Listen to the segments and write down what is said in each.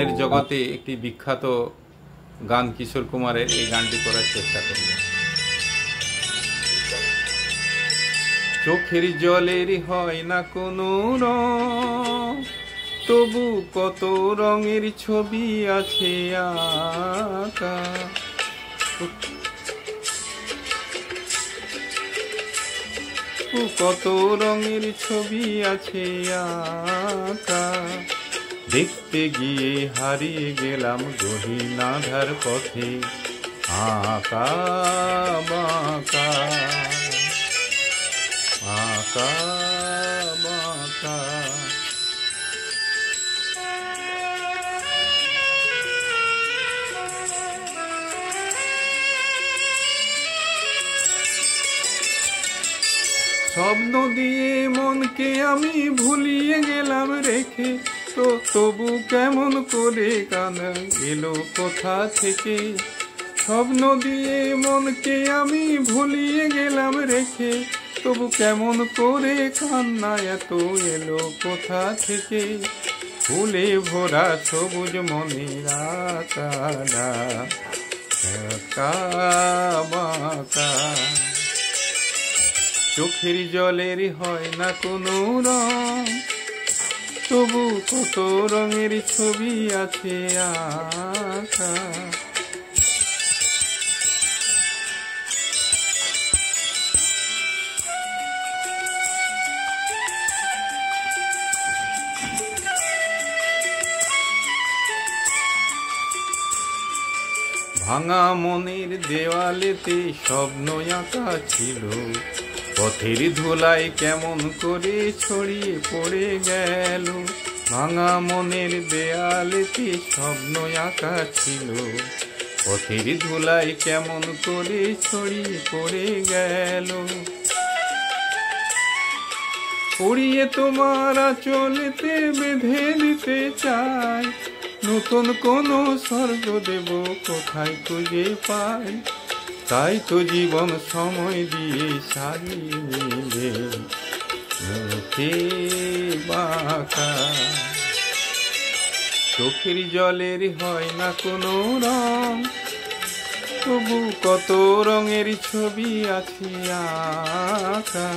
এর জগতে একটি বিখ্যাত গান কিশোর কুমারের, এই গানটি করার চেষ্টা করব। চোখের জলের হয় না কোনো রং, তবু কত রঙের ছবি আছে আঁকা। কত রঙের ছবি আছে আঁকা, দেখতে গিয়ে হারিয়ে গেলাম গহীনাধার পথে আঁকা বাঁকা আঁকা বাঁকা। স্বপ্ন দিয়ে মনকে আমি ভুলিয়ে গেলাম রেখে, তো তবু কেমন করে কান্না এলো কোথা থেকে। স্বপ্ন দিয়ে মনকে আমি ভুলিয়ে গেলাম রেখে, তবু কেমন করে কান্না এত এলো কোথা থেকে। ফুলে ভরা সবুজ মনের আকালা আঁকা বাঁকা। চোখের জলের হয় না কোনো রং, তবু কত রঙের ছবি আছে আঁকা। ভাঙা মনের দেওয়ালেতে স্বপ্ন আঁকা ছিল, পথের ধুলায় কেমন করে ছড়িয়ে পড়ে গেল। ভাঙা মনের দেওয়ালেতে স্বপ্ন আঁকা ছিল, পথের ধুলায় কেমন করে ছড়িয়ে পড়ে গেল। পড়িয়ে তোমার আঁচলেতে বেঁধে দিতে চাই, নতুন কোনো স্বর্গ দেব কোথায় খুঁজে পাই। তাই তো জীবন সময় দিয়ে সারিয়ে নিলে মুখে বাঁকা। চোখের জলের হয় না কোনো রং, তবু কত রঙের ছবি আছে আঁকা।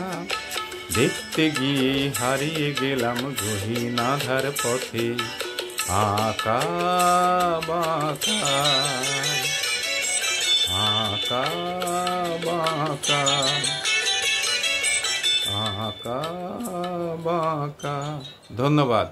দেখতে গিয়ে হারিয়ে গেলাম গহীনাধার পথে আঁকা বাঁকা আঁকা বাঁকা আঁকা বাঁকা। ধন্যবাদ।